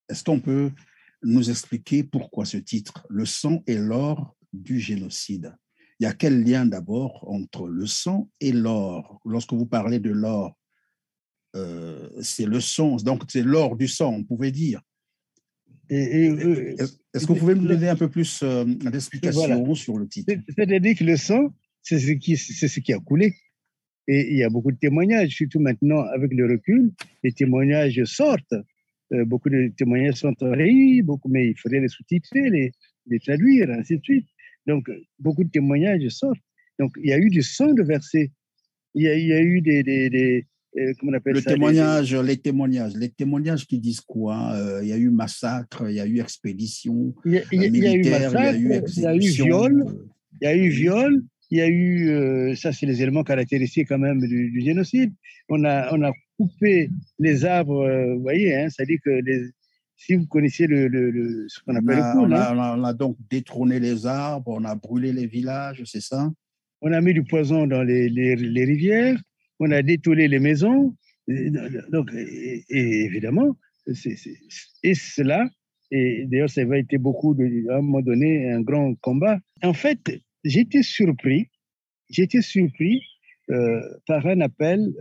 Est-ce qu'on peut nous expliquer pourquoi ce titre, Le sang et l'or du génocide? Il y a quel lien d'abord entre le sang et l'or? Lorsque vous parlez de l'or, c'est le sang, donc c'est l'or du sang, on pouvait dire. Et, et, Est-ce que vous pouvez nous donner un peu plus voilà. d'explications sur le titre? C'est-à-dire que le sang, c'est ce qui a coulé. Et il y a beaucoup de témoignages, surtout maintenant avec le recul, les témoignages sortent. Beaucoup de témoignages sont enregistrés, mais il faudrait les sous-titrer, les traduire, ainsi de suite. Donc, beaucoup de témoignages sortent. Donc, il y a eu du sang de versé. Il y a eu comment on appelle Le ça témoignage, les témoignages qui disent quoi? Il y a eu massacre, il y a eu expédition il y a eu militaire, il y a massacre, eu il y a eu viol, exécution. il y a eu Oui. viol, il y a eu, ça c'est les éléments caractéristiques quand même du génocide. On a coupé les arbres, vous voyez, hein, c'est-à-dire que si vous connaissez ce qu'on appelle le cool, hein, On a donc détrôné les arbres, on a brûlé les villages, c'est ça? on a mis du poison dans les rivières, on a détruit les maisons, donc, et évidemment, et cela, et d'ailleurs ça a été à un moment donné, un grand combat. En fait, j'étais surpris par un appel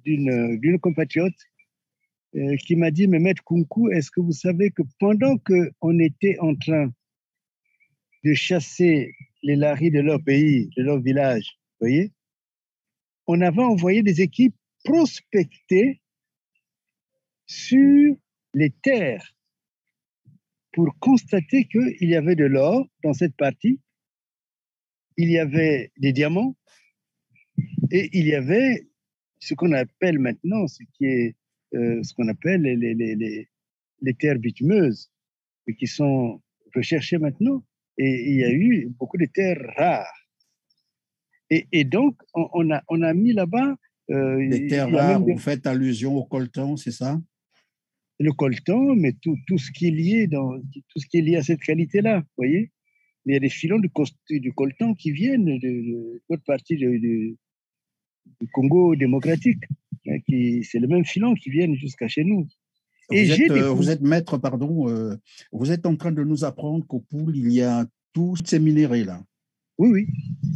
d'une compatriote qui m'a dit, mais Maître Kunku, est-ce que vous savez que pendant qu'on était en train de chasser les laris de leur pays, de leur village, vous voyez, on avait envoyé des équipes prospecter sur les terres pour constater qu'il y avait de l'or dans cette partie, il y avait des diamants et il y avait ce qu'on appelle maintenant, ce qu'on appelle les terres bitumeuses, qui sont recherchées maintenant. Et il y a eu beaucoup de terres rares. Et donc, on a mis là-bas, Les il terres y a même rares, vous faites allusion au coltan, c'est ça? le coltan, mais tout ce qui est tout ce qui est lié à cette qualité-là, vous voyez. Mais il y a des filons du coltan qui viennent de l'autre partie du Congo démocratique. Hein, c'est le même filon qui viennent jusqu'à chez nous. Et j'ai Vous découvert. êtes maître, pardon, vous êtes en train de nous apprendre qu'au Poul, il y a tous ces minéraux-là. Oui, oui,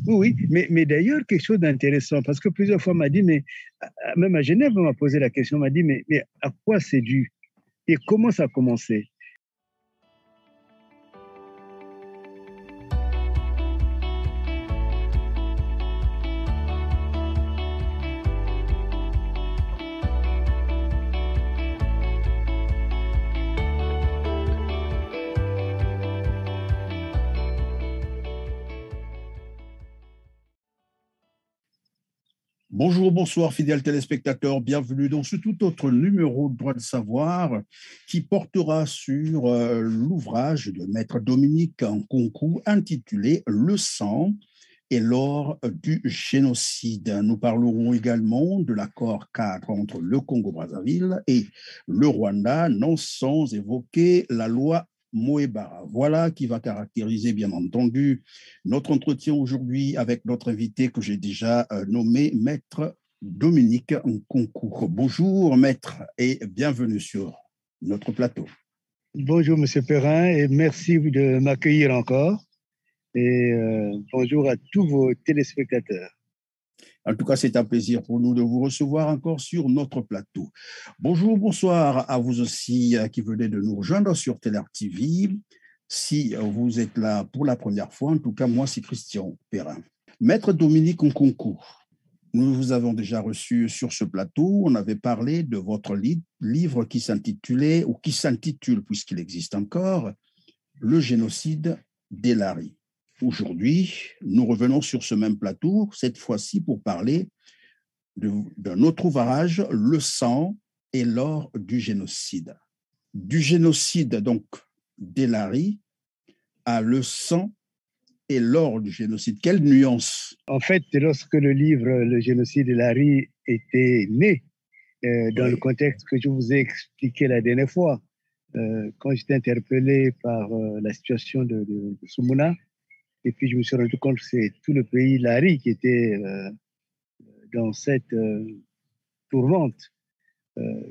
oui, oui. Mais d'ailleurs, quelque chose d'intéressant, parce que plusieurs fois, on m'a dit, mais même à Genève, on m'a posé la question, on m'a dit, mais à quoi c'est dû et comment ça a commencé? Bonjour, bonsoir, fidèles téléspectateurs. Bienvenue dans ce tout autre numéro de Droit de savoir qui portera sur l'ouvrage de Maître Dominique Nkunku intitulé Le sang et l'or du génocide. Nous parlerons également de l'accord cadre entre le Congo-Brazzaville et le Rwanda, non sans évoquer la loi Moébara. Voilà qui va caractériser, bien entendu, notre entretien aujourd'hui avec notre invité que j'ai déjà nommé Maître Dominique Nkunku. Bonjour, Maître, et bienvenue sur notre plateau. Bonjour, Monsieur Perrin, et merci de m'accueillir encore. Et bonjour à tous vos téléspectateurs. En tout cas, c'est un plaisir pour nous de vous recevoir encore sur notre plateau. Bonjour, bonsoir à vous aussi qui venez de nous rejoindre sur Teler TV. Si vous êtes là pour la première fois, en tout cas, moi, c'est Christian Perrin. Maître Dominique Nkunku, nous vous avons déjà reçu sur ce plateau. On avait parlé de votre livre qui s'intitulait, ou qui s'intitule, puisqu'il existe encore, Le génocide des Laris. Aujourd'hui, nous revenons sur ce même plateau, cette fois-ci pour parler d'un autre ouvrage, Le sang et l'or du génocide. Du génocide, donc, des Laris à le sang et l'or du génocide. Quelle nuance? En fait, lorsque le livre Le génocide de Larry était né, dans le contexte que je vous ai expliqué la dernière fois, quand j'étais interpellé par la situation de Soumouna, et puis je me suis rendu compte que c'est tout le pays Larry qui était dans cette tourmente.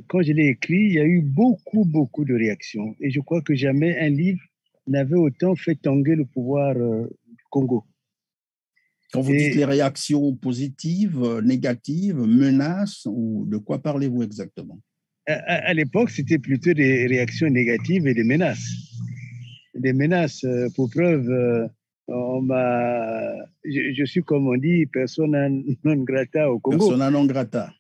quand je l'ai écrit, il y a eu beaucoup, beaucoup de réactions. Et je crois que jamais un livre n'avait autant fait tanguer le pouvoir du Congo. Quand vous dites Et les réactions positives, négatives, menaces, ou de quoi parlez-vous exactement? à l'époque, c'était plutôt des réactions négatives et des menaces. Des menaces, pour preuve, je suis, comme on dit, persona non grata au Congo, Persona non grata.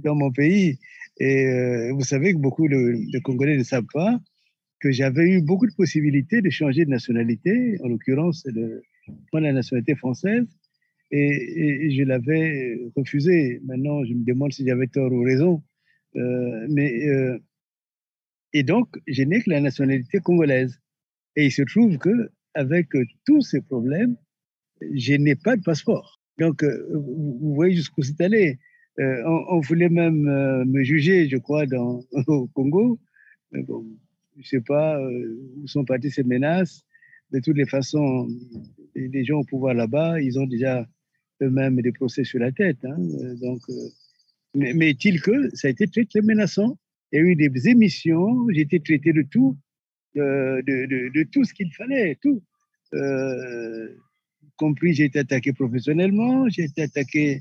dans mon pays. Et vous savez que beaucoup de Congolais ne savent pas que j'avais eu beaucoup de possibilités de changer de nationalité, en l'occurrence de prendre la nationalité française, et je l'avais refusé. Maintenant, je me demande si j'avais tort ou raison. Et donc, je n'ai que la nationalité congolaise. Et il se trouve que avec tous ces problèmes, je n'ai pas de passeport. Donc, vous voyez jusqu'où c'est allé. On voulait même me juger, je crois, au Congo. Mais bon, je ne sais pas où sont parties ces menaces. De toutes les façons, les gens au pouvoir là-bas, ils ont déjà eux-mêmes des procès sur la tête. Hein. Mais est-il que ça a été très, très menaçant. Il y a eu des émissions, j'ai été traité de tout, de tout ce qu'il fallait, tout. Euh, compris, j'ai été attaqué professionnellement, j'ai été attaqué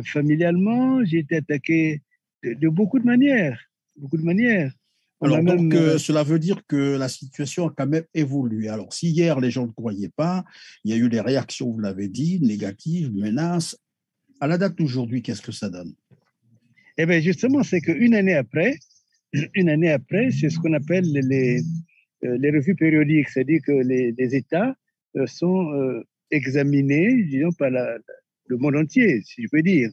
familialement, j'ai été attaqué de beaucoup de manières. Beaucoup de manières. On Alors, m'a même. donc, cela veut dire que la situation a quand même évolué. Alors, si hier, les gens ne croyaient pas, il y a eu des réactions, vous l'avez dit, négatives, menaces. À la date d'aujourd'hui, qu'est-ce que ça donne? Eh bien, justement, c'est une année après, c'est ce qu'on appelle les revues périodiques, c'est-à-dire que les États sont examinés, disons, par le monde entier, si je peux dire.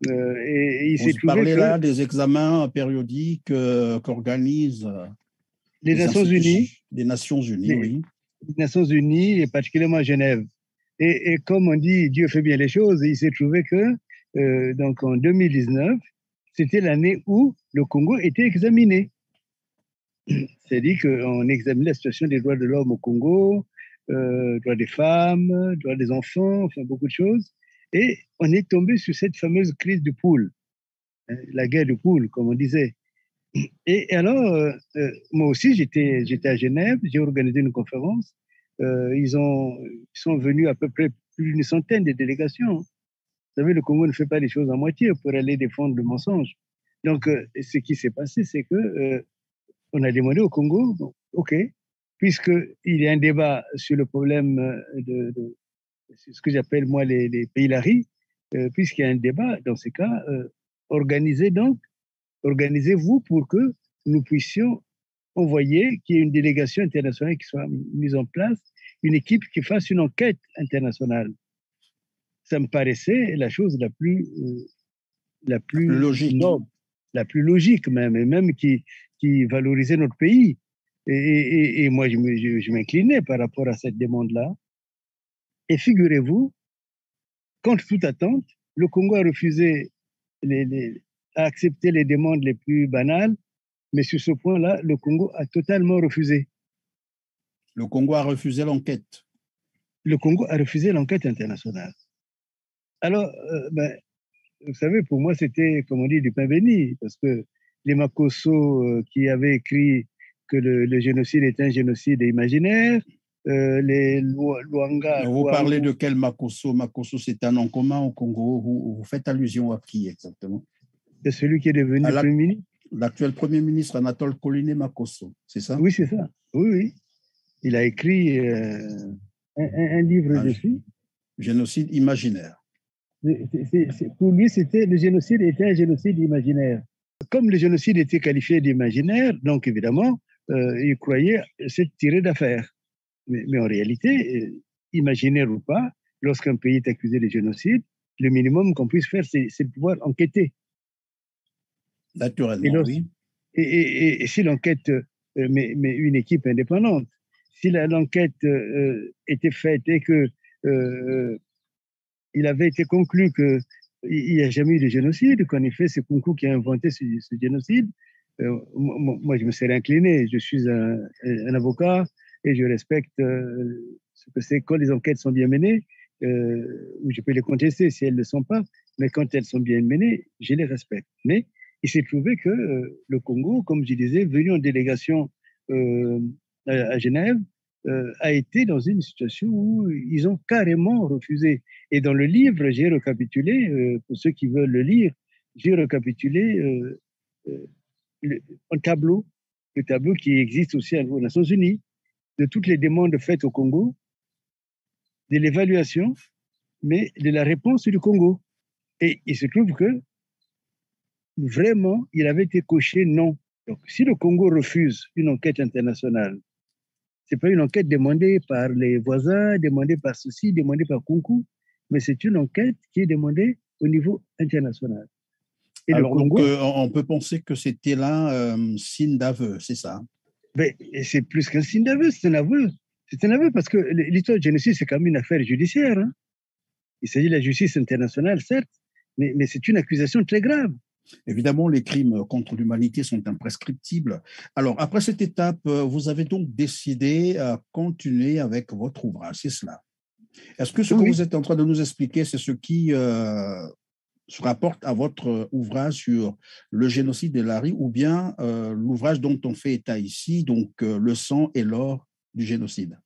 Et il Vous s'est trouvé parlez que là des examens périodiques qu'organisent les les Nations Unies, institutions des Nations Unies, les, oui. les Nations Unies, et particulièrement à Genève, et comme on dit, Dieu fait bien les choses, il s'est trouvé que, donc en 2019, c'était l'année où le Congo était examiné. C'est-à-dire qu'on examine la situation des droits de l'homme au Congo, droits des femmes, droits des enfants, enfin beaucoup de choses. Et on est tombé sur cette fameuse crise du pool, hein, la guerre du pool, comme on disait. Et alors, moi aussi, j'étais à Genève, j'ai organisé une conférence. Ils sont venus à peu près plus d'une centaine de délégations. Vous savez, le Congo ne fait pas les choses à moitié pour aller défendre le mensonge. Donc, ce qui s'est passé, c'est que on a demandé au Congo, bon, OK, puisqu'il y a un débat sur le problème de ce que j'appelle moi les pays laris, puisqu'il y a un débat, dans ces cas, organisez-vous pour que nous puissions envoyer qu'il y ait une délégation internationale qui soit mise en place, une équipe qui fasse une enquête internationale. Ça me paraissait la chose la plus Logique. noble, la plus logique même, et même qui valorisait notre pays. Et moi, je m'inclinais par rapport à cette demande-là. Et figurez-vous, contre toute attente, le Congo a refusé, a accepté les demandes les plus banales, mais sur ce point-là, le Congo a totalement refusé. Le Congo a refusé l'enquête. Le Congo a refusé l'enquête internationale. Alors, vous savez, pour moi, c'était, comme on dit, du pain béni, parce que les Makosso qui avaient écrit que le génocide est un génocide imaginaire, les Luanga, Vous parlez de quel Makosso? Makosso, c'est un nom commun au Congo. Vous faites allusion à qui exactement? c'est celui qui est devenu À le Premier ministre. l'actuel Premier ministre Anatole Koliné Makosso, c'est ça? Oui, c'est ça. Oui, oui. Il a écrit un livre Un dessus. génocide imaginaire. Pour lui, le génocide était un génocide imaginaire. Comme le génocide était qualifié d'imaginaire, donc évidemment, il croyait s'être tiré d'affaire. Mais en réalité, imaginaire ou pas, lorsqu'un pays est accusé de génocide, le minimum qu'on puisse faire, c'est de pouvoir enquêter. Et, Naturellement, oui. et si l'enquête, mais une équipe indépendante, si l'enquête était faite et que il avait été conclu qu'il n'y a jamais eu de génocide, qu'en effet, c'est Kunku qui a inventé ce génocide, moi, je me serais incliné. Je suis un avocat et je respecte ce que c'est quand les enquêtes sont bien menées, où je peux les contester si elles ne le sont pas, mais quand elles sont bien menées, je les respecte. Mais il s'est trouvé que le Congo, comme je disais, venu en délégation à Genève, a été dans une situation où ils ont carrément refusé. Et dans le livre, j'ai récapitulé, pour ceux qui veulent le lire, j'ai récapitulé un tableau, le tableau qui existe aussi aux Nations Unies, de toutes les demandes faites au Congo, de l'évaluation, mais de la réponse du Congo. Et il se trouve que vraiment, il avait été coché non. Donc, si le Congo refuse une enquête internationale, ce n'est pas une enquête demandée par les voisins, demandée par ceci, demandée par Kunku, mais c'est une enquête qui est demandée au niveau international. Et alors, le Congo, donc, on peut penser que c'était là un signe d'aveu, c'est ça? Ben, c'est plus qu'un signe d'aveu, c'est un aveu. C'est un aveu parce que l'histoire du génocide, c'est quand même une affaire judiciaire. Hein. Il s'agit de la justice internationale, certes, mais c'est une accusation très grave. Évidemment, les crimes contre l'humanité sont imprescriptibles. Alors, après cette étape, vous avez donc décidé à continuer avec votre ouvrage, c'est cela? Est-ce que ce que vous êtes en train de nous expliquer, c'est ce qui se rapporte à votre ouvrage sur le génocide de Lari, ou bien l'ouvrage dont on fait état ici, donc le sang et l'or du génocide?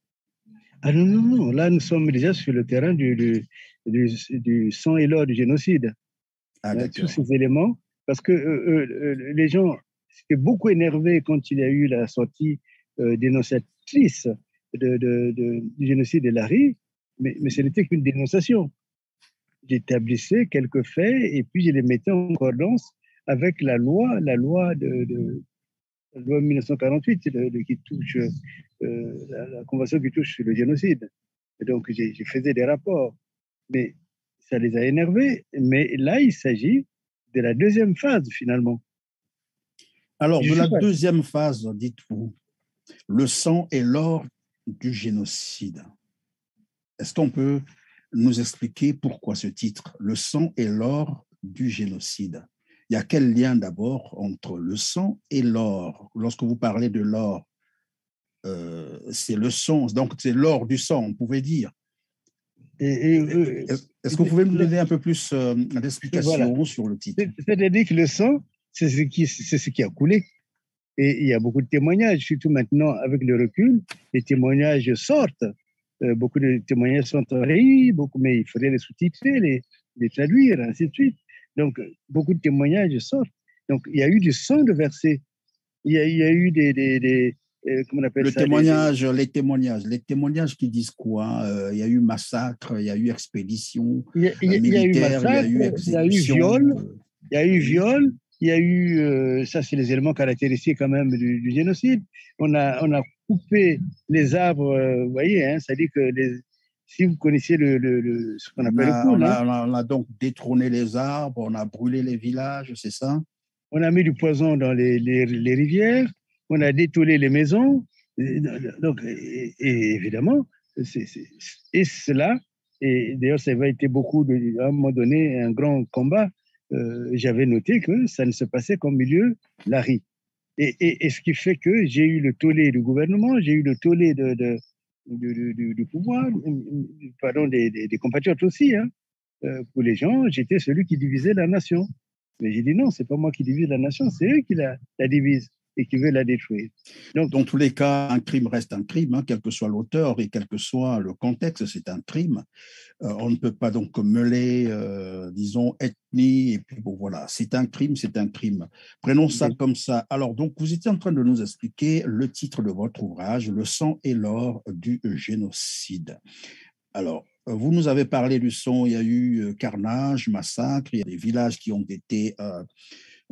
Ah non, non, non. Là, nous sommes déjà sur le terrain du sang et l'or du génocide. Ah, tous ces éléments, parce que les gens s'étaient beaucoup énervés quand il y a eu la sortie dénonciatrice du génocide de Lari, mais ce n'était qu'une dénonciation. J'établissais quelques faits et puis je les mettais en concordance avec la loi de 1948 qui touche la convention qui touche le génocide. Et donc, je faisais des rapports. Mais ça les a énervés. Mais là, il s'agit de la deuxième phase, finalement. Alors, de la deuxième phase, dites-vous, le sang et l'or du génocide. Est-ce qu'on peut nous expliquer pourquoi ce titre, le sang et l'or du génocide? Il y a quel lien d'abord entre le sang et l'or? Lorsque vous parlez de l'or, c'est le sang, donc c'est l'or du sang, on pouvait dire. Est-ce que vous pouvez nous donner un peu plus d'explications sur le titre? C'est-à-dire que le sang, c'est ce qui a coulé. Et il y a beaucoup de témoignages, surtout maintenant avec le recul, les témoignages sortent. Beaucoup de témoignages sont enrayés, mais il faudrait les sous-titrer, les traduire, ainsi de suite. Donc, beaucoup de témoignages sortent. Donc, il y a eu du sang de versé. Il y a eu comment on appelle ça? Les témoignages qui disent quoi? Il y a eu massacre, il y a eu expédition militaire, il y a eu massacre, il y a eu exécution. Il y a eu viol, il y a eu, ça c'est les éléments caractéristiques quand même du génocide. On a coupé les arbres, vous voyez, hein, ça dit que si vous connaissiez ce qu'on appelle le cool. On a donc détrôné les arbres, on a brûlé les villages, c'est ça? On a mis du poison dans les rivières, on a détolé les maisons. Donc, et évidemment, et cela, et d'ailleurs, ça avait été à un moment donné, un grand combat. J'avais noté que ça ne se passait qu'au milieu Lari. Et ce qui fait que j'ai eu le tollé du gouvernement, j'ai eu le tollé du pouvoir, pardon, des compatriotes aussi. Hein. Pour les gens, j'étais celui qui divisait la nation. Mais j'ai dit non, c'est pas moi qui divise la nation, c'est eux qui la divisent et qui veulent la détruire. Donc, dans tous les cas, un crime reste un crime, hein, quel que soit l'auteur et quel que soit le contexte, c'est un crime. On ne peut pas donc mêler, disons, ethnie, et puis bon, voilà, c'est un crime, c'est un crime. Prenons ça comme ça. Alors, donc, vous étiez en train de nous expliquer le titre de votre ouvrage, Le sang et l'or du génocide. Alors, vous nous avez parlé du sang, il y a eu carnage, massacre, il y a des villages qui ont été,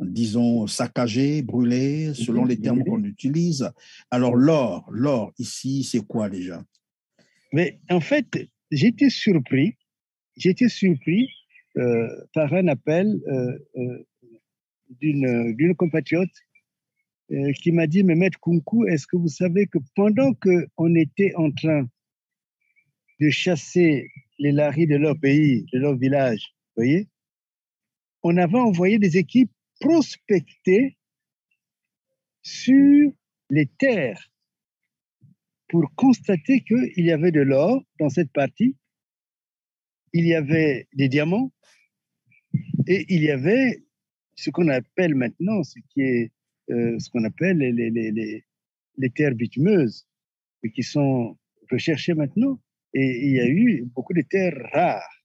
disons, saccagés, brûlés, selon les termes qu'on utilise. Alors, l'or, ici, c'est quoi déjà? Mais en fait, j'étais surpris par un appel d'une compatriote qui m'a dit, mais Maître Kunku, est-ce que vous savez que pendant qu'on était en train de chasser les laris de leur pays, de leur village, vous voyez, on avait envoyé des équipes prospecter sur les terres pour constater qu'il y avait de l'or dans cette partie, il y avait des diamants et il y avait ce qu'on appelle maintenant, ce qu'on appelle les terres bitumeuses, et qui sont recherchées maintenant. Et il y a eu beaucoup de terres rares.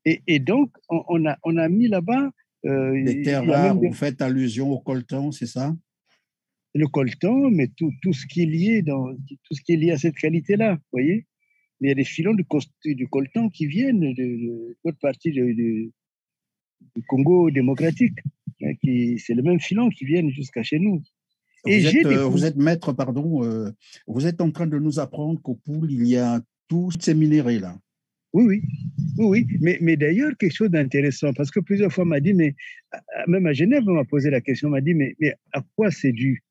Et donc, on a mis là-bas. Les terres Il y a même rares, vous faites allusion au coltan, c'est ça? le coltan, mais tout ce qui est lié tout ce qui est lié à cette qualité-là, vous voyez. Mais il y a des filons du coltan qui viennent de l'autre partie du Congo démocratique. Hein, c'est le même filon qui viennent jusqu'à chez nous. Et vous êtes maître, pardon, vous êtes en train de nous apprendre qu'au Poul, il y a tous ces minéraux-là. Oui, oui. Mais d'ailleurs, quelque chose d'intéressant, parce que plusieurs fois, on m'a dit, mais même à Genève, on m'a posé la question, on m'a dit, mais à quoi c'est dû?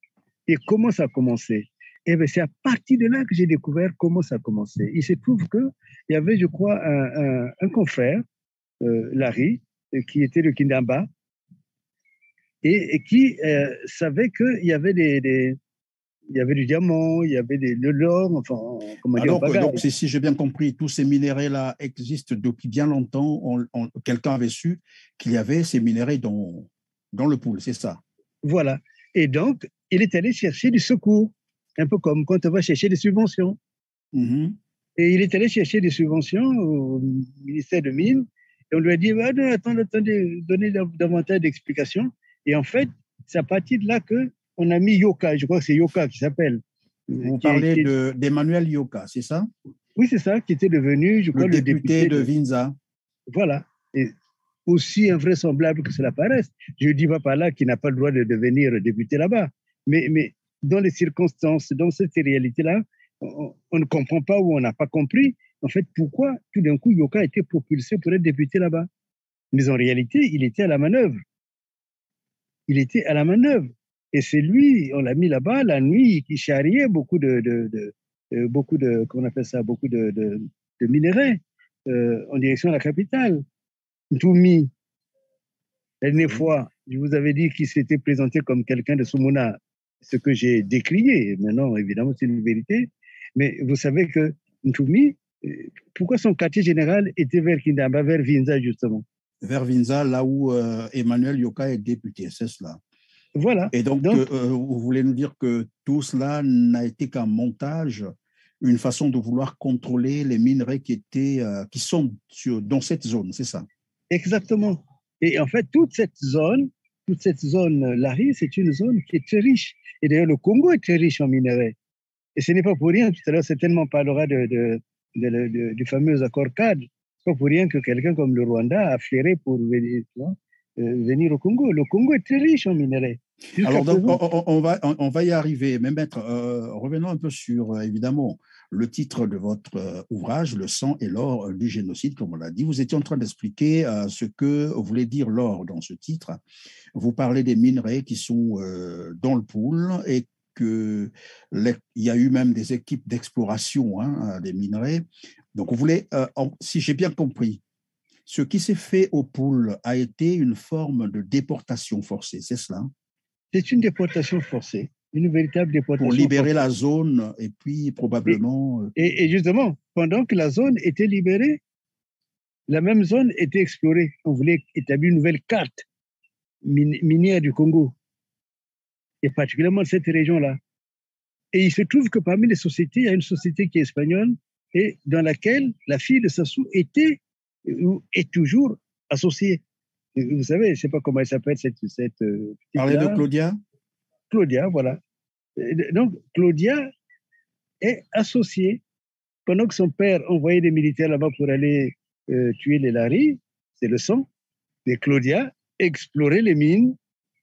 Et comment ça a commencé? Et bien, c'est à partir de là que j'ai découvert comment ça a commencé. Il se trouve qu'il y avait, je crois, un confrère, Larry, qui était de Kindamba, et qui savait qu'il y avait il y avait du diamant, il y avait de l'or, enfin, comment dire, donc si j'ai bien compris, tous ces minéraux-là existent depuis bien longtemps. Quelqu'un avait su qu'il y avait ces minéraux dans le Poul, c'est ça? Voilà. Et donc, il est allé chercher du secours, un peu comme quand on va chercher des subventions. Mm-hmm. Et il est allé chercher des subventions au ministère de Mines, et on lui a dit, ah, non, attendez, donnez davantage d'explications. Et en fait, c'est à partir de là qu'on a mis Yoka, je crois que c'est Yoka qui s'appelle. Vous parlez d'Emmanuel Yoka, c'est ça? Oui, c'est ça, qui était devenu, je crois, le député de Vinza. Voilà. Et aussi invraisemblable que cela paraisse. Je ne dis pas par là qu'il n'a pas le droit de devenir député là-bas. Mais dans les circonstances, dans cette réalité-là, on ne comprend pas ou on n'a pas compris, en fait, pourquoi tout d'un coup Yoka a été propulsé pour être député là-bas. Mais en réalité, il était à la manœuvre. Il était à la manœuvre. Et c'est lui, on l'a mis là-bas la nuit, qui charriait beaucoup qu'on appelle ça, beaucoup de minéraux en direction de la capitale. Ntoumi, la dernière fois, je vous avais dit qu'il s'était présenté comme quelqu'un de Soumouna, ce que j'ai décrié. Maintenant, évidemment, c'est une vérité. Mais vous savez que Ntoumi, pourquoi son quartier général était vers Kindamba, vers Vinza, justement? Vers Vinza, là où Emmanuel Yoka est député, c'est cela. Voilà. Et donc vous voulez nous dire que tout cela n'a été qu'un montage, une façon de vouloir contrôler les minerais qui sont dans cette zone, c'est ça? Exactement. Et en fait, toute cette zone, Lari, c'est une zone qui est très riche. Et d'ailleurs, le Congo est très riche en minerais. Et ce n'est pas pour rien, tout à l'heure, certainement parlera du fameux accord cadre. Ce n'est pas pour rien que quelqu'un comme le Rwanda a flairé pour venir au Congo. Le Congo est très riche en minerais. Alors, donc, on va y arriver. Mais maître, revenons un peu sur, évidemment, le titre de votre ouvrage, Le sang et l'or du génocide, comme on l'a dit. Vous étiez en train d'expliquer ce que voulait dire l'or dans ce titre. Vous parlez des minerais qui sont dans le Poul et qu'il y a eu même des équipes d'exploration des minerais. Donc, on voulait, si j'ai bien compris, ce qui s'est fait au Poul a été une forme de déportation forcée, c'est cela? C'est une déportation forcée, une véritable déportation pour libérer forcée. La zone et puis probablement… Et justement, pendant que la zone était libérée, la même zone était explorée. On voulait établir une nouvelle carte minière du Congo, et particulièrement cette région-là. Et il se trouve que parmi les sociétés, il y a une société qui est espagnole et dans laquelle la fille de Sassou était ou est toujours associée. Vous savez, je ne sais pas comment elle s'appelle, cette Parlez de Claudia? Claudia, voilà. Donc, Claudia est associée. Pendant que son père envoyait des militaires là-bas pour aller tuer les Laris, c'est le sang, et Claudia explorait les mines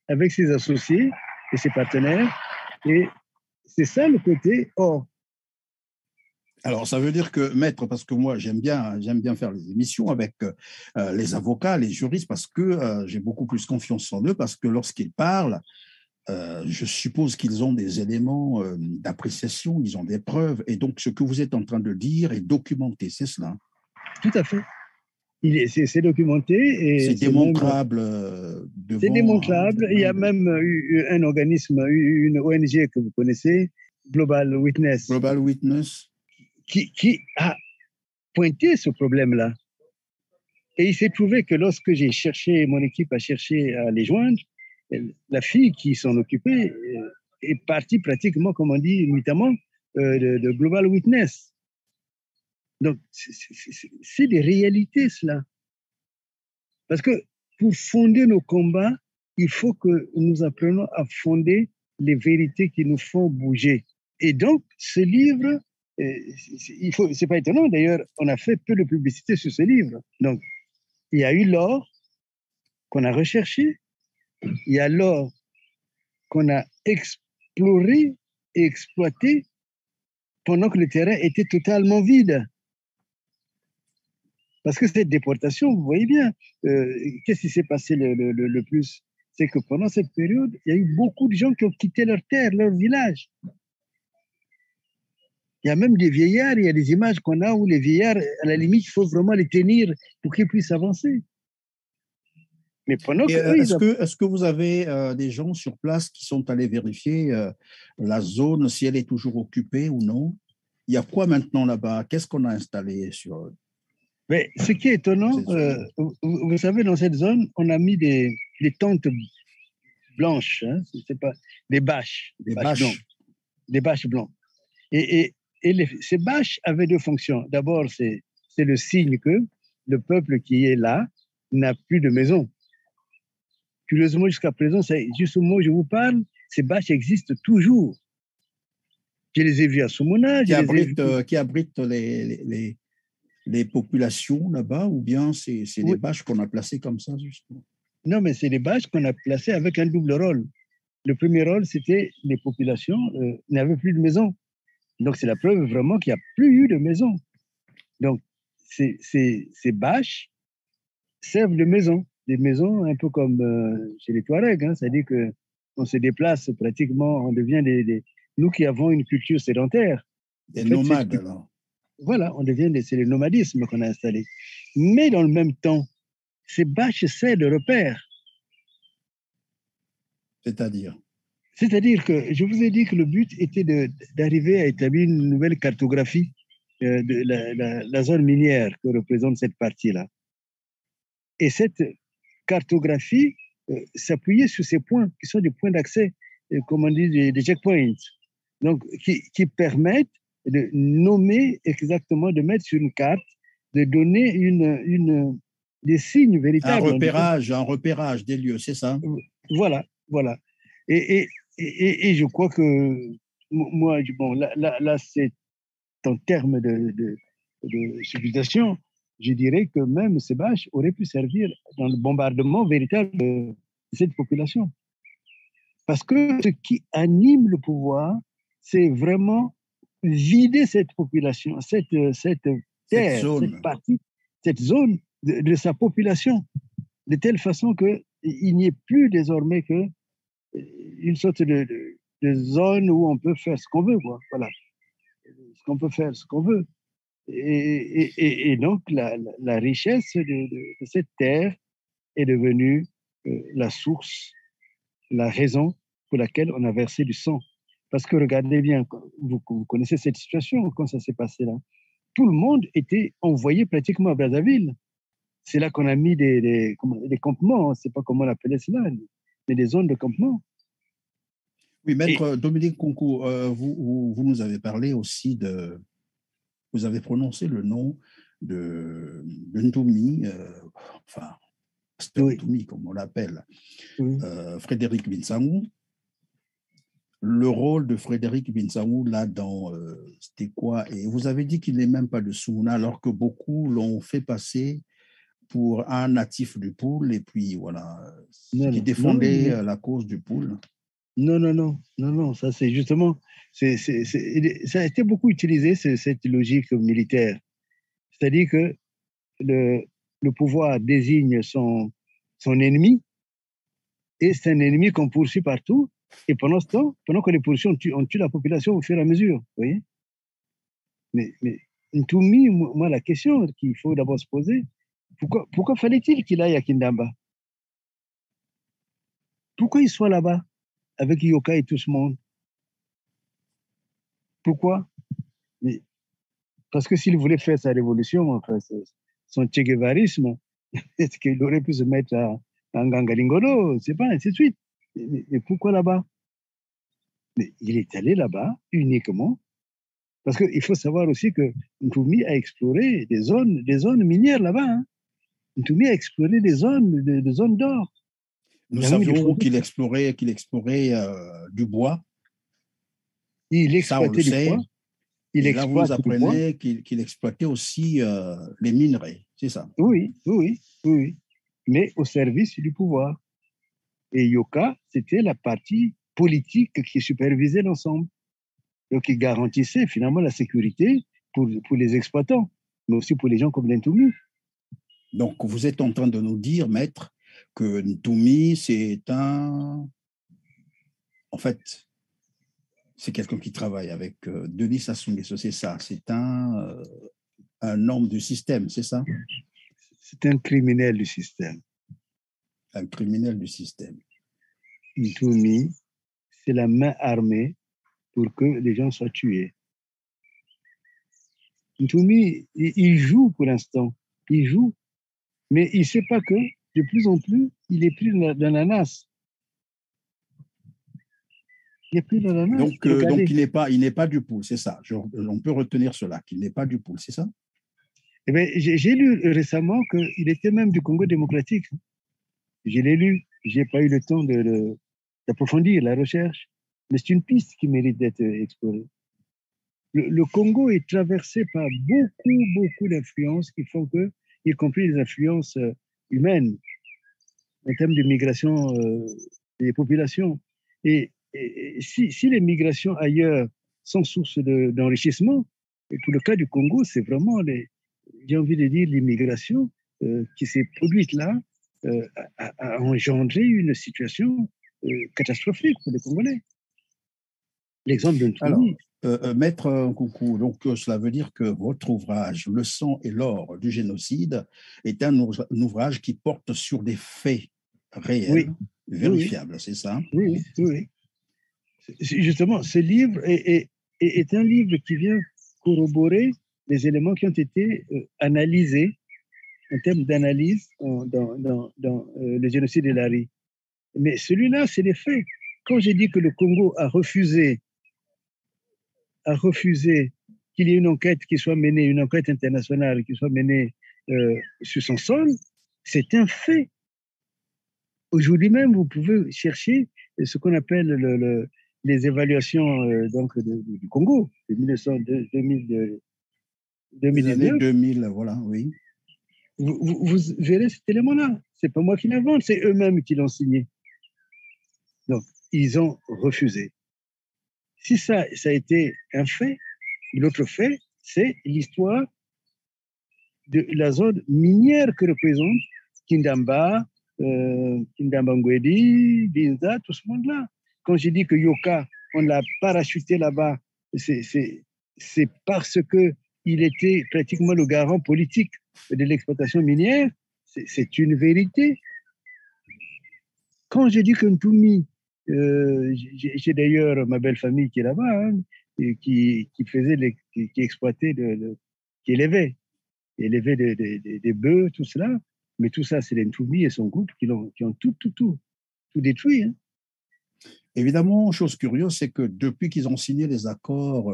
avec ses associés et ses partenaires. Et c'est ça le côté or. Alors, ça veut dire que, maître, parce que moi, j'aime bien faire les émissions avec les avocats, les juristes, parce que j'ai beaucoup plus confiance en eux, parce que lorsqu'ils parlent, je suppose qu'ils ont des éléments d'appréciation, ils ont des preuves, et donc ce que vous êtes en train de dire est documenté, c'est cela? Tout à fait. C'est documenté. C'est démontrable devant… C'est démontrable. Il y a même eu un organisme, une ONG que vous connaissez, Global Witness. Global Witness. Qui a pointé ce problème-là. Et il s'est trouvé que lorsque mon équipe a cherché à les joindre, la fille qui s'en occupait est partie pratiquement, comme on dit, notamment de Global Witness. Donc, c'est des réalités, cela. Parce que pour fonder nos combats, il faut que nous apprenions à fonder les vérités qui nous font bouger. Et donc, ce livre, c'est pas étonnant, d'ailleurs, on a fait peu de publicité sur ce livre. Donc, il y a eu l'or qu'on a recherché, il y a l'or qu'on a exploré et exploité pendant que le terrain était totalement vide. Parce que cette déportation, vous voyez bien, qu'est-ce qui s'est passé le plus? C'est que pendant cette période, il y a eu beaucoup de gens qui ont quitté leur terre, leur village. Il y a même des vieillards, il y a des images qu'on a où les vieillards, à la limite, il faut vraiment les tenir pour qu'ils puissent avancer. Mais pendant que est-ce que vous avez des gens sur place qui sont allés vérifier la zone, si elle est toujours occupée ou non? Il y a quoi maintenant là-bas? Qu'est-ce qu'on a installé sur... Mais ce qui est étonnant, vous savez, dans cette zone, on a mis des tentes blanches, hein, c'est pas, des bâches, des bâches. Des bâches blancs. Et ces bâches avaient deux fonctions. D'abord, c'est le signe que le peuple qui est là n'a plus de maison. Curieusement, jusqu'à présent, juste au moment où je vous parle, ces bâches existent toujours. Je les ai vues à Soumouna. Qui abritent les populations là-bas, ou bien c'est des bâches qu'on a placées comme ça, justement? Non, mais c'est des bâches qu'on a placées avec un double rôle. Le premier rôle, c'était les populations n'avaient plus de maison. Donc, c'est la preuve vraiment qu'il n'y a plus eu de maison. Donc, ces bâches servent de maison. Des maisons un peu comme chez les Touaregs, hein, c'est-à-dire qu'on se déplace pratiquement, on devient nous qui avons une culture sédentaire. Des nomades, alors. Voilà, c'est le nomadisme qu'on a installé. Mais dans le même temps, ces bâches servent de repères. C'est-à-dire? C'est-à-dire que je vous ai dit que le but était d'arriver à établir une nouvelle cartographie de la zone minière que représente cette partie-là. Et cette cartographie s'appuyait sur ces points qui sont des points d'accès, comme on dit, des checkpoints, donc qui permettent de nommer exactement, de mettre sur une carte, de donner des signes véritables. Un repérage des lieux, c'est ça? Voilà. Et je crois que moi, bon, là c'est en termes de civilisation, je dirais que même ces bâches auraient pu servir dans le bombardement véritable de cette population. Parce que ce qui anime le pouvoir, c'est vraiment vider cette population, cette terre, cette partie, cette zone de sa population, de telle façon qu'il n'y ait plus désormais que une sorte de zone où on peut faire ce qu'on veut, quoi. Voilà. On peut faire ce qu'on veut. Et donc, la richesse de cette terre est devenue la source, la raison pour laquelle on a versé du sang. Parce que regardez bien, vous connaissez cette situation, quand ça s'est passé là. Tout le monde était envoyé pratiquement à Brazzaville. C'est là qu'on a mis des campements, on ne sait pas comment on appelait cela, mais des zones de campement. Oui, Maître Dominique Concours, vous nous avez parlé aussi vous avez prononcé le nom de Ntoumi, enfin, Pasteur Ntoumi, comme on l'appelle, Frédéric Binsangou. Le rôle de Frédéric Binsangou là-dedans, c'était quoi? Et vous avez dit qu'il n'est même pas de Soumouna, alors que beaucoup l'ont fait passer pour un natif du Poul, et puis voilà, qui défendait la cause du Poul. Non, ça c'est justement, ça a été beaucoup utilisé, cette logique militaire. C'est-à-dire que le pouvoir désigne son ennemi, et c'est un ennemi qu'on poursuit partout, et pendant ce temps, pendant que les poursuit, on tue la population au fur et à mesure, vous voyez. Mais Ntoumi, moi, la question qu'il faut d'abord se poser, pourquoi fallait-il qu'il aille à Kindamba? Pourquoi il soit là-bas avec Yoka et tout ce monde? Pourquoi? Mais parce que s'il voulait faire sa révolution, enfin, son tchéguevarisme, Est-ce qu'il aurait pu se mettre à Ngangalingolo, c'est pas, ainsi de suite. Mais pourquoi là-bas? Mais il est allé là-bas uniquement parce qu'il faut savoir aussi que Ntoumi a exploré des zones minières là-bas. Hein. Ntoumi a exploré des zones d'or. Nous savions qu'il explorait du bois. Il Ça, on le exploitait du sait. bois. Il Et là, vous nous exploite du bois. apprenez qu'il exploitait aussi les minerais, c'est ça? Oui. Mais au service du pouvoir. Et Yoka, c'était la partie politique qui supervisait l'ensemble. Donc, il garantissait finalement la sécurité pour les exploitants, mais aussi pour les gens comme Ntoumi. Donc, vous êtes en train de nous dire, maître, que Ntoumi, en fait, c'est quelqu'un qui travaille avec Denis Sassou Nguesso, c'est ça. C'est un homme du système, c'est ça? C'est un criminel du système. Un criminel du système. Ntoumi, c'est la main armée pour que les gens soient tués. Ntoumi, il joue pour l'instant. Il joue. Mais il ne sait pas que de plus en plus, il est pris dans la nasse. Il est pris dans la nasse. Donc il n'est pas du pool, c'est ça. On peut retenir cela, qu'il n'est pas du pool, c'est ça? Eh bien, j'ai lu récemment qu'il était même du Congo démocratique. Je l'ai lu. Je n'ai pas eu le temps d'approfondir la recherche. Mais c'est une piste qui mérite d'être explorée. Le Congo est traversé par beaucoup d'influences qui font que, y compris les influences humaines, en termes de migration des populations. Et si les migrations ailleurs sont source d'enrichissement, et pour le cas du Congo, c'est vraiment, j'ai envie de dire, l'immigration qui s'est produite là a engendré une situation catastrophique pour les Congolais. L'exemple de Ntoumi. Maître Nkoukou, donc cela veut dire que votre ouvrage, Le sang et l'or du génocide, est un ouvrage qui porte sur des faits réels, vérifiables, c'est ça? Oui. Justement, ce livre est un livre qui vient corroborer les éléments qui ont été analysés en termes d'analyse dans le génocide de Lari. Mais celui-là, c'est les faits. Quand j'ai dit que le Congo a refusé qu'il y ait une enquête qui soit menée, une enquête internationale qui soit menée sur son sol, c'est un fait. Aujourd'hui même, vous pouvez chercher ce qu'on appelle les évaluations du Congo de 2019. Les années 2000, voilà, oui. Vous verrez cet élément-là. C'est pas moi qui l'invente, c'est eux-mêmes qui l'ont signé. Donc, ils ont refusé. Si ça a été un fait, l'autre fait, c'est l'histoire de la zone minière que représente Kindamba, Kindamba Ngwedi, Binza, tout ce monde-là. Quand j'ai dit que Yoka, on l'a parachuté là-bas, c'est parce qu'il était pratiquement le garant politique de l'exploitation minière. C'est une vérité. Quand j'ai dit que Ntoumi, j'ai d'ailleurs ma belle famille qui est là-bas, hein, et qui exploitait, qui élevait des bœufs, tout cela. Mais tout ça, c'est les Ntoumi et son groupe qui ont tout détruit. Hein. Évidemment, chose curieuse, c'est que depuis qu'ils ont signé les accords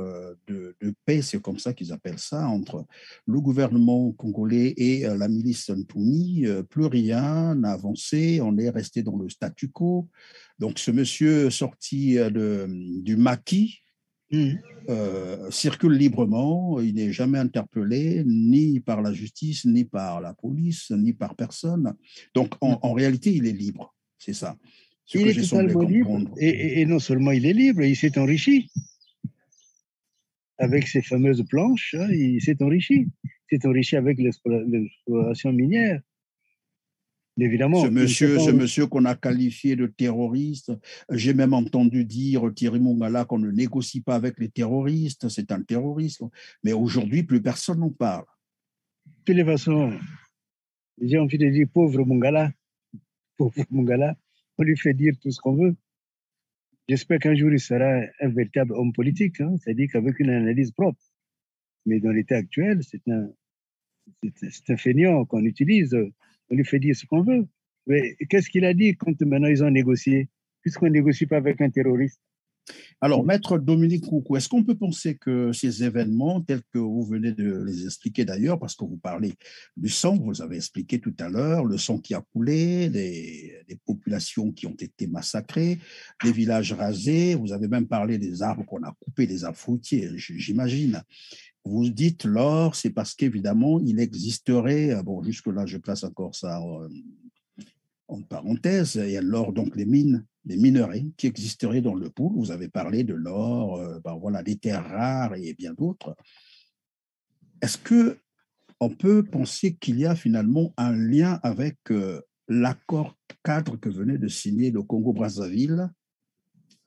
de paix, c'est comme ça qu'ils appellent ça, entre le gouvernement congolais et la milice Ntoumi, plus rien n'a avancé, on est resté dans le statu quo. Donc ce monsieur sorti du maquis circule librement, il n'est jamais interpellé, ni par la justice, ni par la police, ni par personne. Donc en réalité, il est libre, c'est ça. Il est totalement libre. Et non seulement il est libre, il s'est enrichi. Avec ces fameuses planches, hein, il s'est enrichi. Il s'est enrichi avec l'exploration minière. Évidemment, ce monsieur qu'on a qualifié de terroriste, j'ai même entendu dire, Thierry Mongala, qu'on ne négocie pas avec les terroristes, c'est un terroriste. Mais aujourd'hui, plus personne n'en parle. De toutes les façons, j'ai envie de dire pauvre Mongala, on lui fait dire tout ce qu'on veut. J'espère qu'un jour il sera un véritable homme politique, hein, c'est-à-dire qu'avec une analyse propre. Mais dans l'état actuel, c'est un feignant qu'on utilise On lui fait dire ce qu'on veut. Mais qu'est-ce qu'il a dit quand maintenant ils ont négocié? Puisqu'on ne négocie pas avec un terroriste. Alors, Maître Dominique Koukou, est-ce qu'on peut penser que ces événements, tels que vous venez de les expliquer d'ailleurs, parce que vous parlez du sang, vous avez expliqué tout à l'heure, le sang qui a coulé, les populations qui ont été massacrées, les villages rasés, vous avez même parlé des arbres qu'on a coupés, des arbres fruitiers, j'imagine. Vous dites l'or, c'est parce qu'évidemment, il existerait, bon, jusque-là, je place encore ça en parenthèse, il y a l'or, donc les mines, les minerais qui existeraient dans le pool. Vous avez parlé de l'or, ben voilà, des terres rares et bien d'autres. Est-ce qu'on peut penser qu'il y a finalement un lien avec l'accord cadre que venait de signer le Congo-Brazzaville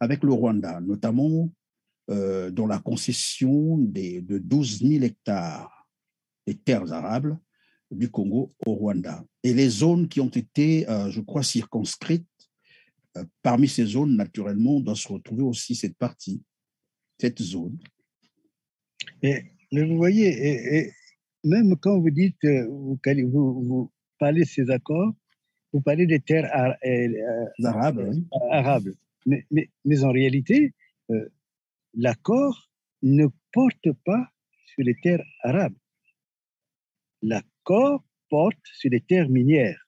avec le Rwanda, notamment dans la concession de 12 000 hectares des terres arables du Congo au Rwanda. Et les zones qui ont été, je crois, circonscrites, parmi ces zones, naturellement, doit se retrouver aussi cette partie, cette zone. Mais vous voyez, même quand vous dites, vous parlez de ces accords, vous parlez des terres arabes, oui. Arabes. Mais en réalité, l'accord ne porte pas sur les terres arabes. L'accord porte sur les terres minières.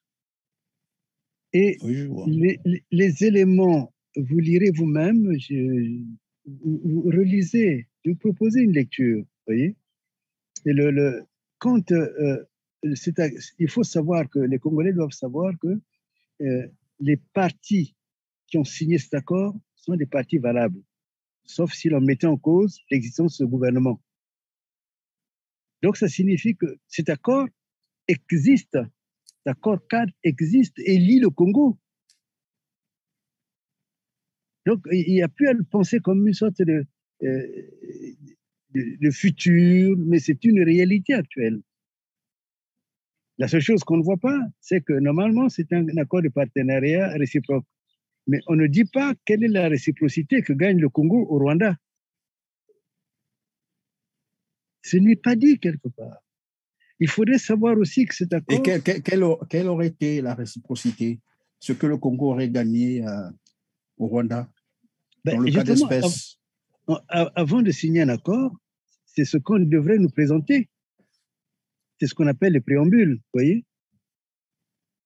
Et oui, les éléments, vous lirez vous-même, vous relisez, vous proposez une lecture, vous voyez. Et quand il faut savoir que les Congolais doivent savoir que les partis qui ont signé cet accord sont des partis valables, sauf si l'on mettait en cause l'existence de ce gouvernement. Donc ça signifie que cet accord existe, l'accord cadre existe et lie le Congo. Donc il n'y a plus à le penser comme une sorte de futur, mais c'est une réalité actuelle. La seule chose qu'on ne voit pas, c'est que normalement, c'est un accord de partenariat réciproque. Mais on ne dit pas quelle est la réciprocité que gagne le Congo au Rwanda. Ce n'est pas dit quelque part. Il faudrait savoir aussi que cet accord... Et quelle aurait été la réciprocité? Ce que le Congo aurait gagné au Rwanda, dans le cas d'espèce? Avant de signer un accord, c'est ce qu'on devrait nous présenter. C'est ce qu'on appelle le préambule, vous voyez.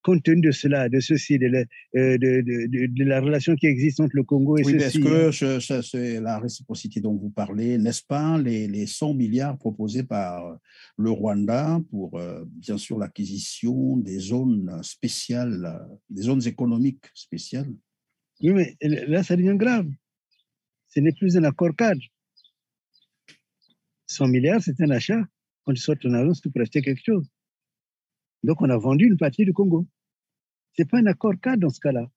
Compte tenu de cela, de ceci, de la relation qui existe entre le Congo et ceci. Oui, est-ce que c'est la réciprocité dont vous parlez, n'est-ce pas, les 100 milliards proposés par le Rwanda pour, bien sûr, l'acquisition des zones spéciales, des zones économiques spéciales? Oui, mais là, ça devient grave. Ce n'est plus un accord cadre. 100 milliards, c'est un achat. Quand tu sors ton avance, tu peux acheter quelque chose. Donc, on a vendu une partie du Congo. Ce n'est pas un accord cadre dans ce cas-là.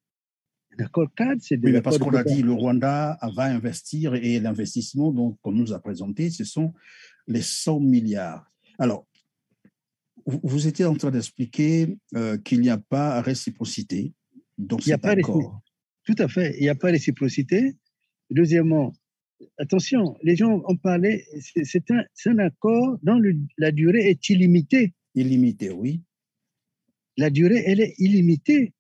Un accord cadre, c'est des oui, mais parce qu'on a dit le Rwanda va investir et l'investissement qu'on nous a présenté, ce sont les 100 milliards. Alors, vous étiez en train d'expliquer qu'il n'y a pas réciprocité dans cet accord. Tout à fait, il n'y a pas réciprocité. Deuxièmement, attention, les gens ont parlé, c'est un accord dont la durée est illimitée. Illimitée, oui. La durée, elle est illimitée.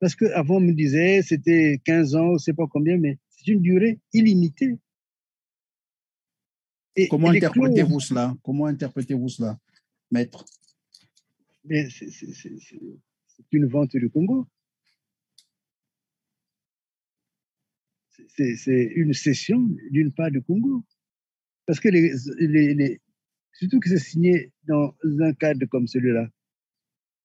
Parce qu'avant, on me disait c'était 15 ans, je ne sais pas combien, mais c'est une durée illimitée. Comment interprétez-vous cela? Comment interprétez-vous cela, maître? C'est une vente du Congo. C'est une cession d'une part du Congo. Parce que surtout que c'est signé dans un cadre comme celui-là,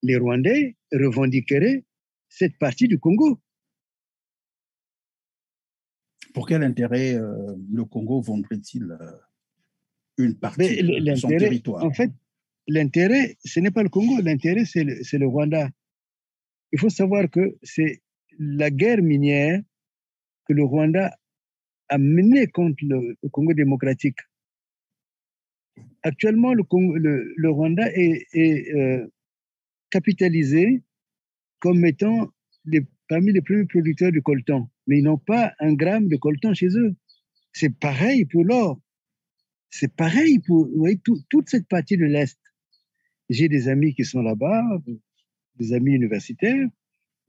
les Rwandais revendiqueraient cette partie du Congo. Pour quel intérêt le Congo vendrait-il une partie de son territoire? En fait, l'intérêt, ce n'est pas le Congo, l'intérêt, c'est le Rwanda. Il faut savoir que c'est la guerre minière que le Rwanda a menée contre le Congo démocratique. Actuellement, le Rwanda est capitalisé comme étant parmi les premiers producteurs de coltan. Mais ils n'ont pas un gramme de coltan chez eux. C'est pareil pour l'or. C'est pareil pour toute cette partie de l'Est. J'ai des amis qui sont là-bas. des amis universitaires,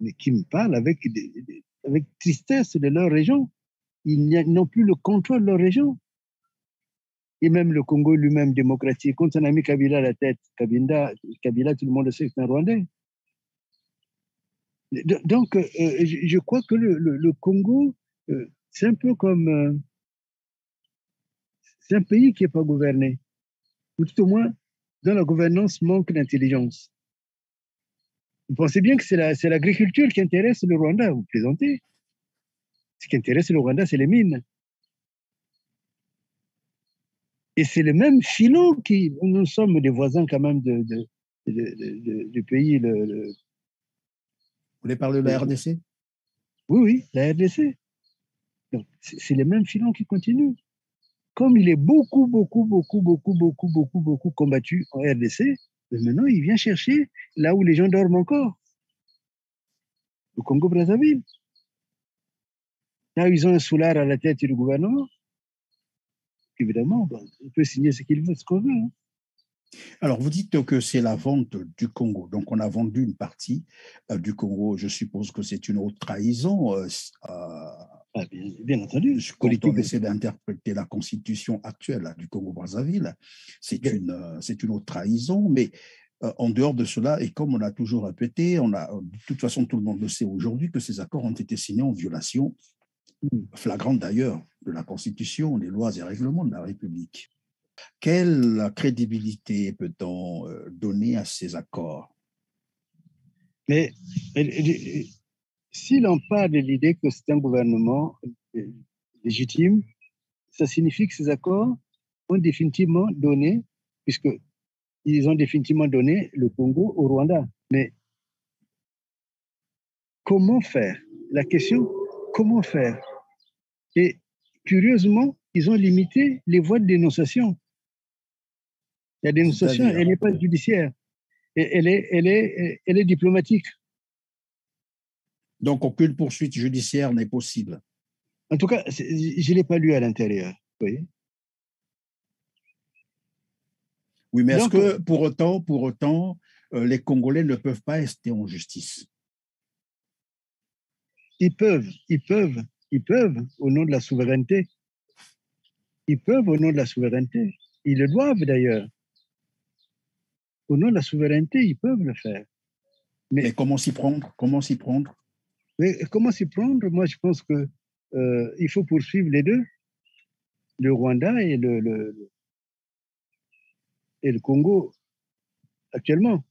mais qui me parlent avec tristesse de leur région. Ils n'ont plus le contrôle de leur région. Et même le Congo lui-même démocratique, quand on a mis Kabila à la tête, Kabila, tout le monde le sait, c'est un Rwandais. Donc, je crois que le Congo, c'est un peu comme... c'est un pays qui n'est pas gouverné. Ou tout au moins, dans la gouvernance, manque d'intelligence. Vous pensez bien que c'est l'agriculture qui intéresse le Rwanda, vous plaisantez. Ce qui intéresse le Rwanda, c'est les mines. Et c'est le même filon qui... Nous sommes des voisins quand même du pays. Vous voulez parler de la RDC? Oui, la RDC. C'est le même filon qui continue. Comme il est beaucoup combattu en RDC, maintenant il vient chercher là où les gens dorment encore. Au Congo-Brazzaville. Là, ils ont un soulard à la tête du gouvernement. Évidemment, on peut signer ce qu'on veut. Hein. Alors, vous dites que c'est la vente du Congo. Donc, on a vendu une partie du Congo. Je suppose que c'est une haute trahison. Bien entendu. Quand on essaie d'interpréter la constitution actuelle du Congo-Brazzaville, c'est une haute trahison. Mais en dehors de cela, et comme on a toujours répété, de toute façon, tout le monde le sait aujourd'hui, que ces accords ont été signés en violation flagrante d'ailleurs de la Constitution, des lois et règlements de la République. Quelle crédibilité peut-on donner à ces accords? Mais si l'on part de l'idée que c'est un gouvernement légitime, ça signifie que ces accords ont définitivement donné, puisqu'ils ont définitivement donné le Congo au Rwanda. Mais comment faire? La question, comment faire? Et curieusement, ils ont limité les voies de dénonciation. La dénonciation, elle n'est pas judiciaire, elle est diplomatique. Donc, aucune poursuite judiciaire n'est possible. En tout cas, je ne l'ai pas lu à l'intérieur. Vous voyez? Oui, mais est-ce que pour autant, les Congolais ne peuvent pas rester en justice? Ils peuvent, au nom de la souveraineté. Ils peuvent au nom de la souveraineté. Ils le doivent d'ailleurs. Au nom de la souveraineté, ils peuvent le faire. Mais comment s'y prendre? Mais comment s'y prendre? Moi, je pense que il faut poursuivre les deux, le Rwanda et le Congo actuellement.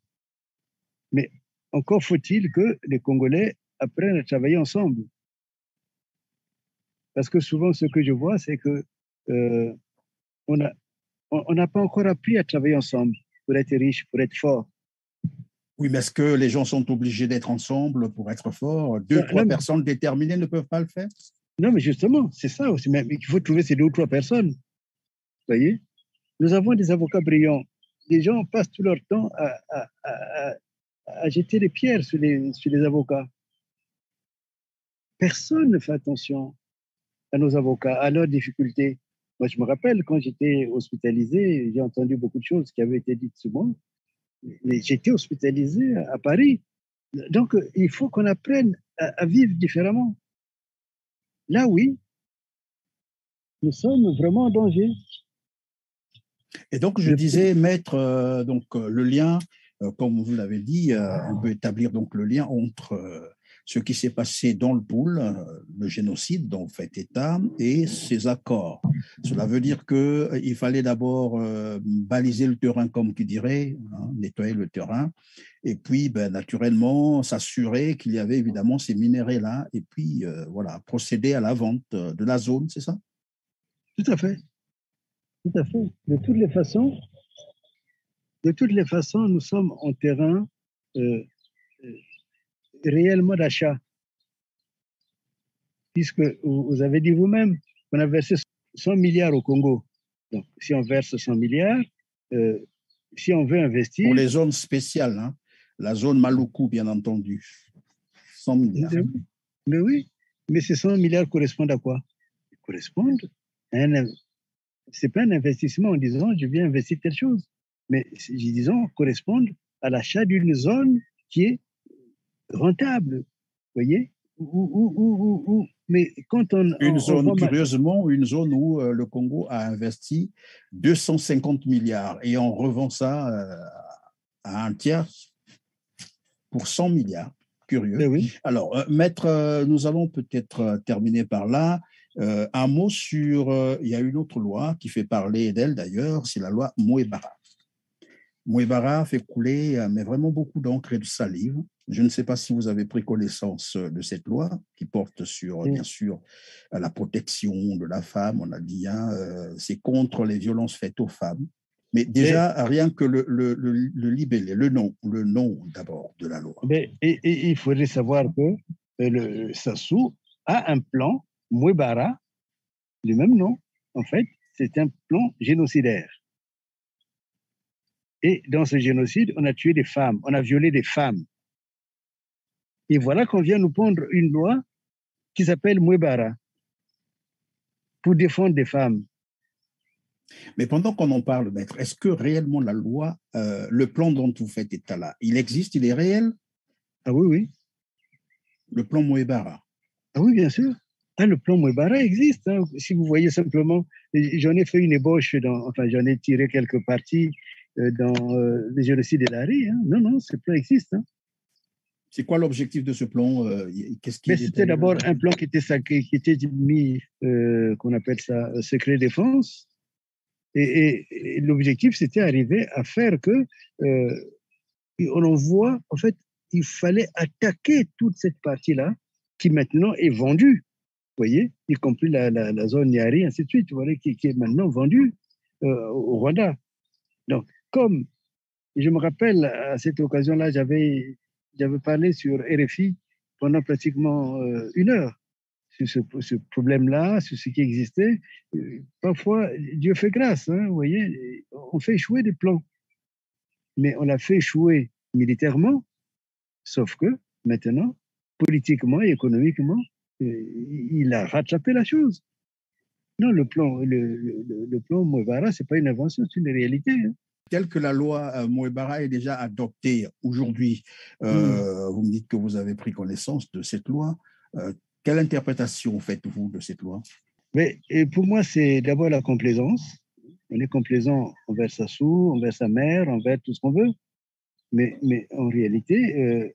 Mais encore faut-il que les Congolais apprennent à travailler ensemble. Parce que souvent, ce que je vois, c'est que on n'a pas encore appris à travailler ensemble pour être riche, pour être fort. Oui, mais est-ce que les gens sont obligés d'être ensemble pour être forts? Trois personnes déterminées ne peuvent pas le faire? Non, mais justement, c'est ça aussi. Mais il faut trouver ces 2 ou 3 personnes. Vous voyez? Nous avons des avocats brillants. Les gens passent tout leur temps à jeter des pierres sur les avocats. Personne ne fait attention à nos avocats, à leurs difficultés. Moi, je me rappelle, quand j'étais hospitalisé, j'ai entendu beaucoup de choses qui avaient été dites sur moi, mais j'étais hospitalisé à Paris. Donc, il faut qu'on apprenne à vivre différemment. Là, oui, nous sommes vraiment en danger. Et donc, je disais mettre le lien, comme vous l'avez dit, on peut établir donc le lien entre ce qui s'est passé dans le Poul, le génocide dont vous faites état, et ces accords. Cela veut dire qu'il fallait d'abord baliser le terrain, comme qui dirait, nettoyer le terrain, et puis naturellement s'assurer qu'il y avait évidemment ces minéraux-là, et puis procéder à la vente de la zone, c'est ça? Tout à fait. Tout à fait. De toutes les façons, nous sommes en terrain réellement d'achat. Puisque vous avez dit vous-même qu'on a versé 100 milliards au Congo. Donc, si on verse 100 milliards, si on veut investir... Pour les zones spéciales, hein, la zone Maluku, bien entendu. 100 milliards. Mais oui, mais ces 100 milliards correspondent à quoi? Ils correspondent à c'est pas un investissement en disant je viens investir telle chose, mais disons correspondent à l'achat d'une zone qui est rentable, vous voyez. Mais quand Une on zone, vend... curieusement, une zone où le Congo a investi 250 milliards et on revend ça à un tiers pour 100 milliards. Curieux. Ben oui. Alors, Maître, nous allons peut-être terminer par là. Un mot sur, il y a une autre loi qui fait parler d'elle d'ailleurs, c'est la loi Mouebara. Mouebara fait couler, mais vraiment beaucoup d'encre et de salive. Je ne sais pas si vous avez pris connaissance de cette loi qui porte sur, bien sûr, la protection de la femme. On a dit, hein, c'est contre les violences faites aux femmes. Mais déjà, rien que le libellé, le nom d'abord de la loi. Et il faudrait savoir que le Sassou a un plan, Mouebara, du même nom. En fait, c'est un plan génocidaire. Et dans ce génocide, on a tué des femmes, on a violé des femmes. Et voilà qu'on vient nous pondre une loi qui s'appelle Mouebara pour défendre des femmes. Mais pendant qu'on en parle, maître, est-ce que réellement la loi, le plan dont vous faites état là, il existe, il est réel? Ah oui, oui. Le plan Mouebara. Ah oui, bien sûr. Ah, le plan Mouebara existe. Hein. Si vous voyez simplement, j'en ai fait une ébauche, enfin j'en ai tiré quelques parties dans les génocides de l'Ari. Hein. Non, non, ce plan existe. Hein. C'est quoi l'objectif de ce plan? Mais c'était d'abord un plan qui était mis, qu'on appelle ça, secret défense. Et l'objectif, c'était arriver à faire que on voit, en fait, il fallait attaquer toute cette partie-là qui maintenant est vendue, vous voyez, y compris la zone Yari, ainsi de suite, vous voyez, qui est maintenant vendue au Rwanda. Donc, comme je me rappelle, à cette occasion-là, j'avais parlé sur RFI pendant pratiquement une heure sur ce problème-là, sur ce qui existait. Parfois, Dieu fait grâce, hein, vous voyez, on fait échouer des plans. Mais on l'a fait échouer militairement, sauf que maintenant, politiquement et économiquement, il a rattrapé la chose. Non, le plan Mouebara, ce n'est pas une invention, c'est une réalité. Hein. Tel que la loi Mouebara est déjà adoptée aujourd'hui, vous me dites que vous avez pris connaissance de cette loi. Quelle interprétation faites-vous de cette loi? Mais, pour moi, c'est d'abord la complaisance. On est complaisant envers Sassou, envers sa mère, envers tout ce qu'on veut. Mais en réalité,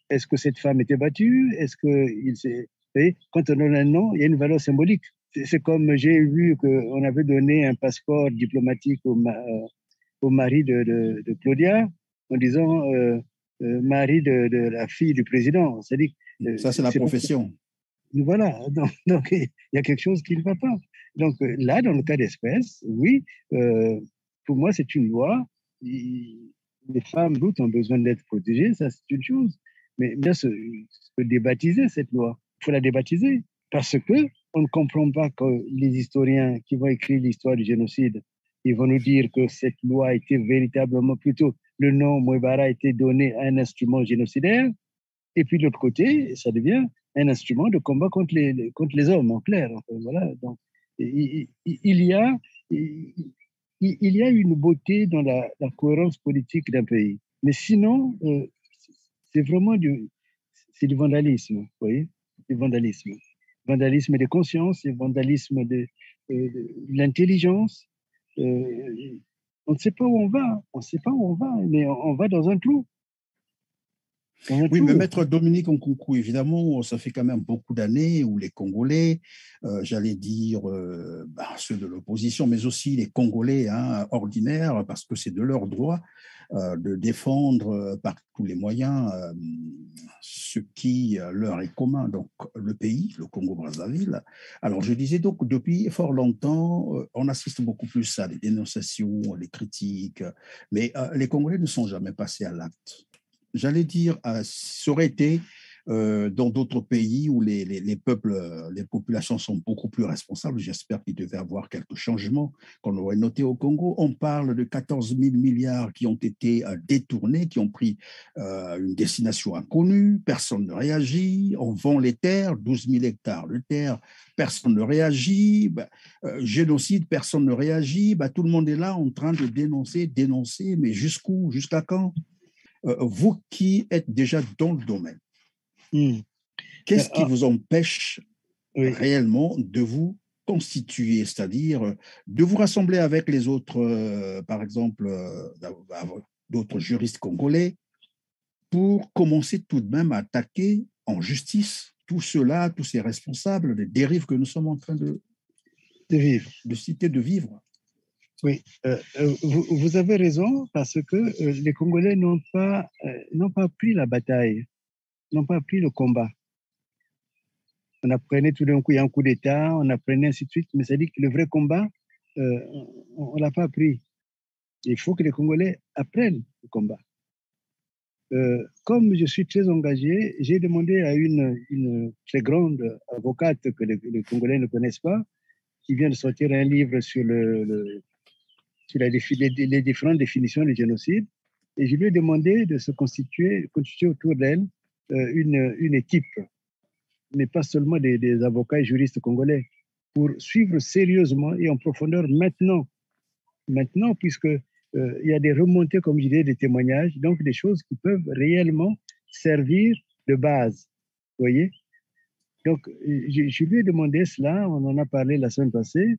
est-ce que cette femme était battue? Est-ce qu'il s'est... Vous voyez, quand on donne un nom, il y a une valeur symbolique. C'est comme j'ai vu qu'on avait donné un passeport diplomatique au mari de Claudia en disant mari de la fille du président. C'est-à-dire, ça, c'est la profession. Voilà, donc il y a quelque chose qui ne va pas. Donc là, dans le cas d'espèce, oui, pour moi, c'est une loi. Les femmes, d'autres, ont besoin d'être protégées, ça c'est une chose. Mais bien se débaptiser cette loi, il faut la débaptiser parce que on ne comprend pas que les historiens qui vont écrire l'histoire du génocide, ils vont nous dire que cette loi a été véritablement, plutôt le nom Mouebara a été donné à un instrument génocidaire, et puis de l'autre côté, ça devient un instrument de combat contre les hommes, en clair. Enfin, voilà. Donc, il y a une beauté dans la cohérence politique d'un pays. Mais sinon, c'est vraiment du vandalisme, vous voyez, du vandalisme. Vandalisme des consciences, et vandalisme de l'intelligence. On ne sait pas où on va, mais on va dans un trou. Oui, mais Maître Dominique Nkounkou, évidemment, ça fait quand même beaucoup d'années où les Congolais, j'allais dire ceux de l'opposition, mais aussi les Congolais ordinaires, parce que c'est de leur droit de défendre par tous les moyens ce qui leur est commun, donc le pays, le Congo-Brazzaville. Alors, je disais donc, depuis fort longtemps, on assiste beaucoup plus à des dénonciations, les critiques, mais les Congolais ne sont jamais passés à l'acte. J'allais dire, ça aurait été dans d'autres pays où les peuples, les populations sont beaucoup plus responsables. J'espère qu'il devait y avoir quelques changements qu'on aurait noté au Congo. On parle de 14 000 milliards qui ont été détournés, qui ont pris une destination inconnue. Personne ne réagit. On vend les terres, 12 000 hectares de terres. Personne ne réagit. Génocide, personne ne réagit. Tout le monde est là en train de dénoncer, mais jusqu'où? Jusqu'à quand? Vous qui êtes déjà dans le domaine, Qu'est-ce qui vous empêche Oui. réellement de vous constituer, c'est-à-dire de vous rassembler avec les autres, par exemple, d'autres juristes congolais, pour commencer tout de même à attaquer en justice tout cela, tous ces responsables des dérives que nous sommes en train de vivre. De citer, de vivre. Oui, vous avez raison parce que les Congolais n'ont pas pris la bataille, n'ont pas pris le combat. On apprenait tout d'un coup, il y a un coup d'État, on apprenait ainsi de suite, mais ça dit que le vrai combat, on ne l'a pas pris. Il faut que les Congolais apprennent le combat. Comme je suis très engagé, j'ai demandé à une très grande avocate que les Congolais ne connaissent pas, qui vient de sortir un livre sur sur les différentes définitions du génocide. Et je lui ai demandé de se constituer autour d'elle une équipe, mais pas seulement des avocats et juristes congolais, pour suivre sérieusement et en profondeur maintenant puisque il y a des remontées, comme je disais, des témoignages, donc des choses qui peuvent réellement servir de base. Vous voyez? Donc, je lui ai demandé cela, on en a parlé la semaine passée.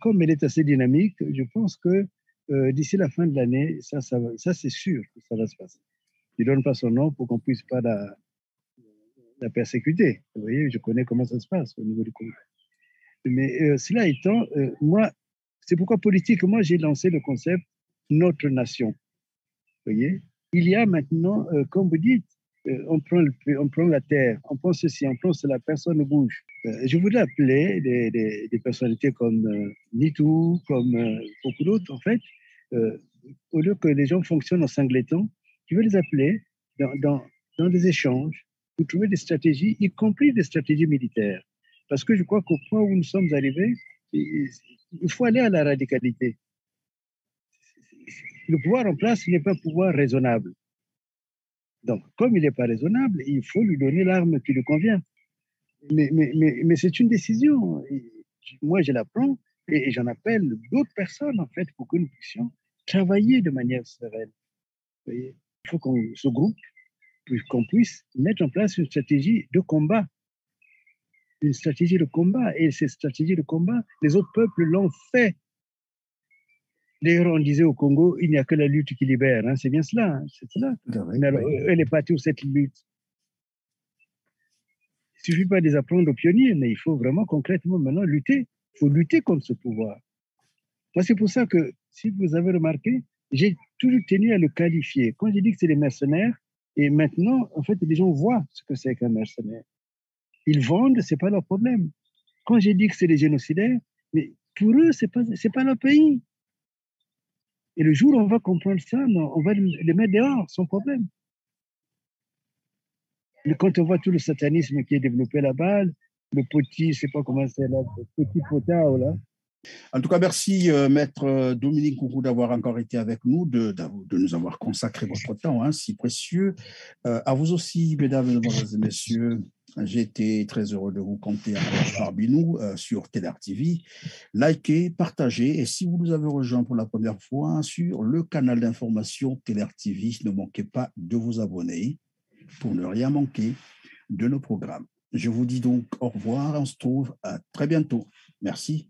Comme elle est assez dynamique, je pense que d'ici la fin de l'année, ça c'est sûr que ça va se passer. Je ne donne pas son nom pour qu'on ne puisse pas la persécuter. Vous voyez, je connais comment ça se passe au niveau du Congo. Mais cela étant, moi, c'est pourquoi politiquement, j'ai lancé le concept notre nation. Vous voyez, il y a maintenant, comme vous dites, on prend la terre, on prend ceci, on prend cela, personne ne bouge. Je voudrais appeler des personnalités comme Nitou, comme beaucoup d'autres, en fait, au lieu que les gens fonctionnent en sanglettant, je veux les appeler dans des échanges pour trouver des stratégies, y compris des stratégies militaires. Parce que je crois qu'au point où nous sommes arrivés, il faut aller à la radicalité. Le pouvoir en place n'est pas un pouvoir raisonnable. Donc, comme il n'est pas raisonnable, il faut lui donner l'arme qui lui convient. Mais c'est une décision. Moi, je la prends et j'en appelle d'autres personnes, en fait, pour que nous puissions travailler de manière sereine. Il faut qu'on se groupe, qu'on puisse mettre en place une stratégie de combat. Une stratégie de combat. Et cette stratégie de combat, les autres peuples l'ont fait. D'ailleurs, on disait au Congo, il n'y a que la lutte qui libère. Hein. C'est bien cela. Hein. C'est cela. Mais alors, elle est partie où cette lutte? Il ne suffit pas de les apprendre aux pionniers, mais il faut vraiment concrètement maintenant lutter. Il faut lutter contre ce pouvoir. Moi, c'est pour ça que, si vous avez remarqué, j'ai toujours tenu à le qualifier. Quand j'ai dit que c'est des mercenaires, et maintenant, en fait, les gens voient ce que c'est qu'un mercenaire. Ils vendent, ce n'est pas leur problème. Quand j'ai dit que c'est des génocidaires, mais pour eux, ce n'est pas leur pays. Et le jour où on va comprendre ça, on va les mettre dehors, sans problème. Mais quand on voit tout le satanisme qui est développé là-bas, le petit, je ne sais pas comment c'est là, le petit potard, là. En tout cas, merci, Maître Dominique Kourou, d'avoir encore été avec nous, de nous avoir consacré votre temps hein, si précieux. À vous aussi, mesdames et messieurs, j'ai été très heureux de vous compter encore parmi nous sur TELAR TV. Likez, partagez, et si vous nous avez rejoints pour la première fois sur le canal d'information TELAR TV, ne manquez pas de vous abonner pour ne rien manquer de nos programmes. Je vous dis donc au revoir, on se trouve à très bientôt. Merci.